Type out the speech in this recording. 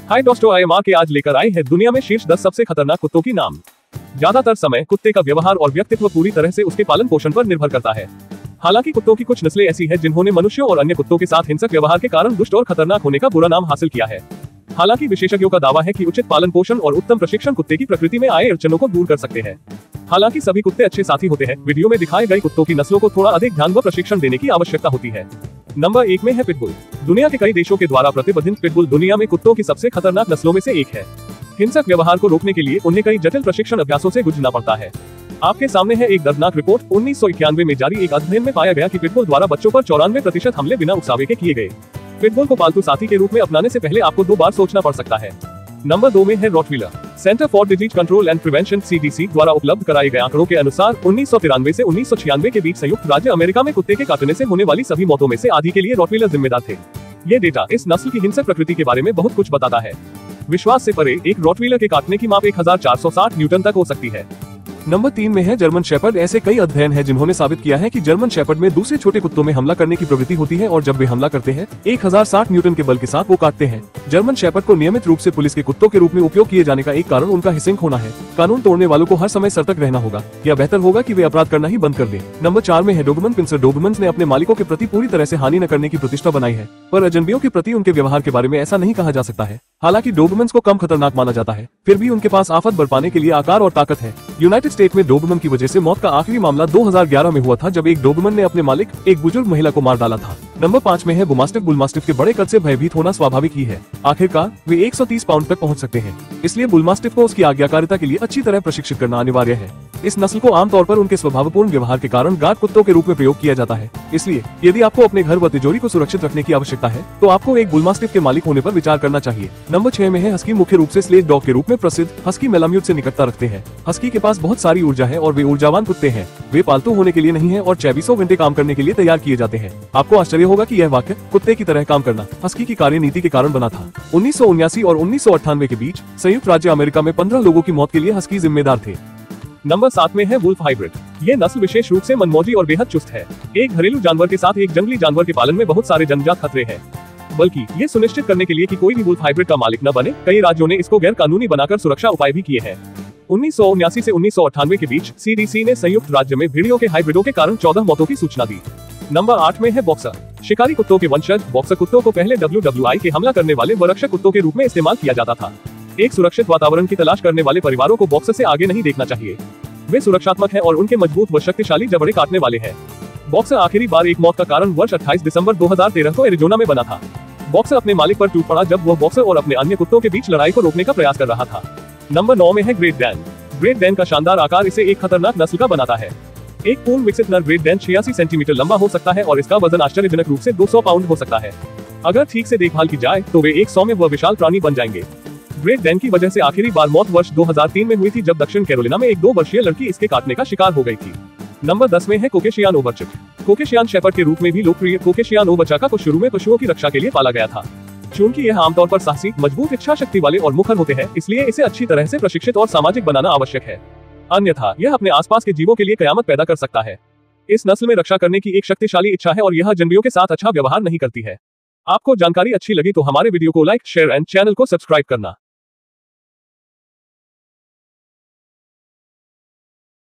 हाय दोस्तों, AMR के आज लेकर आए हैं दुनिया में शीर्ष 10 सबसे खतरनाक कुत्तों की नाम। ज्यादातर समय कुत्ते का व्यवहार और व्यक्तित्व पूरी तरह से उसके पालन पोषण पर निर्भर करता है। हालांकि कुत्तों की कुछ नस्लें ऐसी हैं जिन्होंने मनुष्यों और अन्य कुत्तों के साथ हिंसक व्यवहार के कारण दुष्ट और खतरनाक होने का बुरा नाम हासिल किया है। हालांकि विशेषज्ञों का दावा है कि उचित पालन पोषण और उत्तम प्रशिक्षण कुत्ते की प्रकृति में आए अड़चनों को दूर कर सकते हैं। हालांकि सभी कुत्ते अच्छे साथी होते हैं। वीडियो में दिखाए गए कुत्तों की नस्लों को थोड़ा अधिक ध्यान व प्रशिक्षण देने की आवश्यकता होती है। नंबर 1 में है पिटबुल। दुनिया के कई देशों के द्वारा प्रतिबंधित पिटबुल दुनिया में कुत्तों की सबसे खतरनाक नस्लों में से एक है। हिंसक व्यवहार को रोकने के लिए उन्हें कई जटिल प्रशिक्षण अभ्यासों से गुजरना पड़ता है। आपके सामने है एक दर्दनाक रिपोर्ट। 1991 में जारी एक अध्ययन में पाया गया कि पिटबुल द्वारा बच्चों पर 94% हमले बिना उकसावे के किए गए। पिटबुल को पालतू साथी के रूप में अपनाने से पहले आपको 2 बार सोचना पड़ सकता है। नंबर 2 में है Rottweiler. Centre for disease control and prevention CDC द्वारा उपलब्ध कराए गए आंकड़ों के अनुसार 1993 से 1996 के बीच संयुक्त राज्य अमेरिका में कुत्ते के काटने से होने वाली सभी मौतों में से आधी के लिए रॉटवीलर जिम्मेदार थे। ये डेटा इस नस्ल की हिंसक प्रकृति के बारे में बहुत कुछ बताता है। विश्वास से परे एक रॉटवीलर के काटने की माप 1460 न्यूटन तक हो सकती है। नंबर 3 में है जर्मन शेपर्ड। ऐसे कई अध्ययन हैं जिन्होंने साबित किया है कि जर्मन शेपर्ड में दूसरे छोटे कुत्तों में हमला करने की प्रवृत्ति होती है और जब वे हमला करते हैं 1060 न्यूटन के बल के साथ वो काटते हैं। जर्मन शेपर्ड को नियमित रूप से पुलिस के कुत्तों के रूप में उपयोग किए जाने का एक कारण उनका हिसिंग होना है। कानून तोड़ने वालों को हर समय सतर्क रहना होगा या बेहतर होगा कि वे अपराध करना ही बंद कर दें। नंबर 4 में है डोबरमन पिंसर। डोबरमन्स ने अपने मालिकों के प्रति पूरी तरह से हानि न करने की प्रतिष्ठा बनाई है, पर अजनबियों के प्रति उनके व्यवहार के बारे में ऐसा नहीं कहा जा सकता है। हालांकि डोबरमन्स को कम खतरनाक माना जाता है, फिर भी उनके पास आफत बरपाने के लिए आकार और ताकत है। यूनाइटेड स्टेट में डोबरमन की वजह से मौत का आखिरी मामला 2011 में हुआ था, जब एक डोबरमन ने अपने मालिक एक बुजुर्ग महिला को मार डाला था। नंबर 5 में है बुलमास्टिफ। बुलमास्टिफ के बड़े कद से भयभीत होना स्वाभाविक ही है। आखिरकार वे 130 पाउंड तक पहुंच सकते हैं, इसलिए बुलमास्टिफ को उसकी आज्ञाकारिता के लिए अच्छी तरह प्रशिक्षित करना अनिवार्य है। इस नस्ल को आमतौर पर उनके स्वभावपूर्ण व्यवहार के कारण गार्ड कुत्तों के रूप में प्रयोग किया जाता है। इसलिए यदि आपको अपने घर व तिजोरी को सुरक्षित रखने की आवश्यकता है तो आपको एक बुलमास्टिफ के मालिक होने पर विचार करना चाहिए। नंबर 6 में है हस्की। मुख्य रूप से स्लेज डॉग के रूप में प्रसिद्ध हस्की मेलाम्यूट से निकटता रखते हैं। हस्की के पास बहुत सारी ऊर्जा है और वे ऊर्जावान कुत्ते हैं। वे पालतू होने के लिए नहीं है और 24 घंटे काम करने के लिए तैयार किए जाते हैं। आपको आश्चर्य होगा कि यह वाक्य कुत्ते की तरह काम करना हस्की की कार्यनीति के कारण बना था। 1979 और 1998 के बीच संयुक्त राज्य अमेरिका में 15 लोगों की मौत के लिए हस्की जिम्मेदार थे। नंबर 7 में है वुल्फ हाइब्रिड। ये नस्ल विशेष रूप से मनमौजी और बेहद चुस्त है। एक घरेलू जानवर के साथ एक जंगली जानवर के पालन में बहुत सारे जन्मजात खतरे हैं। बल्कि ये सुनिश्चित करने के लिए कि कोई भी वुल्फ हाइब्रिड का मालिक न बने, कई राज्यों ने इसको गैर कानूनी बनाकर सुरक्षा उपाय भी किए हैं। 1979 से 1998 के बीच CDC ने संयुक्त राज्य में भेड़ियों के हाइब्रिडों के कारण 14 मौतों की सूचना दी। नंबर 8 में है बॉक्सर। शिकारी कुत्तों के वंशज बॉक्सर कुत्तों को पहले WWI के हमला करने वाले वरक्षक कुत्तों के रूप में इस्तेमाल किया जाता था। एक सुरक्षित वातावरण की तलाश करने वाले परिवारों को बॉक्सर से आगे नहीं देखना चाहिए। वे सुरक्षात्मक हैं और उनके मजबूत व शक्तिशाली जबड़े काटने वाले हैं। बॉक्सर आखिरी बार एक मौत का कारण वर्ष 28 दिसंबर 2013 को एरिजोना में बना था। बॉक्सर अपने मालिक पर टूट पड़ा जब वह बॉक्सर और अपने अन्य कुत्तों के बीच लड़ाई को रोकने का प्रयास कर रहा था। नंबर 9 में है ग्रेट डैन। ग्रेट डैन का शानदार आकार इसे एक खतरनाक नस्ल का बनाता है। एक पूर्ण विकसित नर ग्रेट डैन 86 सेंटीमीटर लंबा हो सकता है और इसका वजन आश्चर्यजनक रूप से 200 पाउंड हो सकता है। अगर ठीक से देखभाल की जाए तो वे एक सौम्य व विशाल प्राणी बन जाएंगे। ग्रेट डैन की वजह से आखिरी बार मौत वर्ष 2003 में हुई थी, जब दक्षिण कैरोलिना में एक 2 वर्षीय लड़की इसके काटने का शिकार हो गई थी। नंबर 10 में है कोकेशियान ओवरचिक। कोकेशियान शेपर्ड के रूप में भी लोकप्रिय कोकेशियान ओवरचाका को शुरू में पशुओं की रक्षा के लिए पाला गया था। चूंकि यह आमतौर पर साहसी, मजबूत इच्छा शक्ति वाले और मुखर होते हैं, इसलिए इसे अच्छी तरह से प्रशिक्षित और सामाजिक बनाना आवश्यक है। अन्यथा यह अपने आसपास के जीवों के लिए कयामत पैदा कर सकता है। इस नस्ल में रक्षा करने की एक शक्तिशाली इच्छा है और यह अजनबियों के साथ अच्छा व्यवहार नहीं करती है। आपको जानकारी अच्छी लगी तो हमारे वीडियो को लाइक, शेयर एंड चैनल को सब्सक्राइब करना।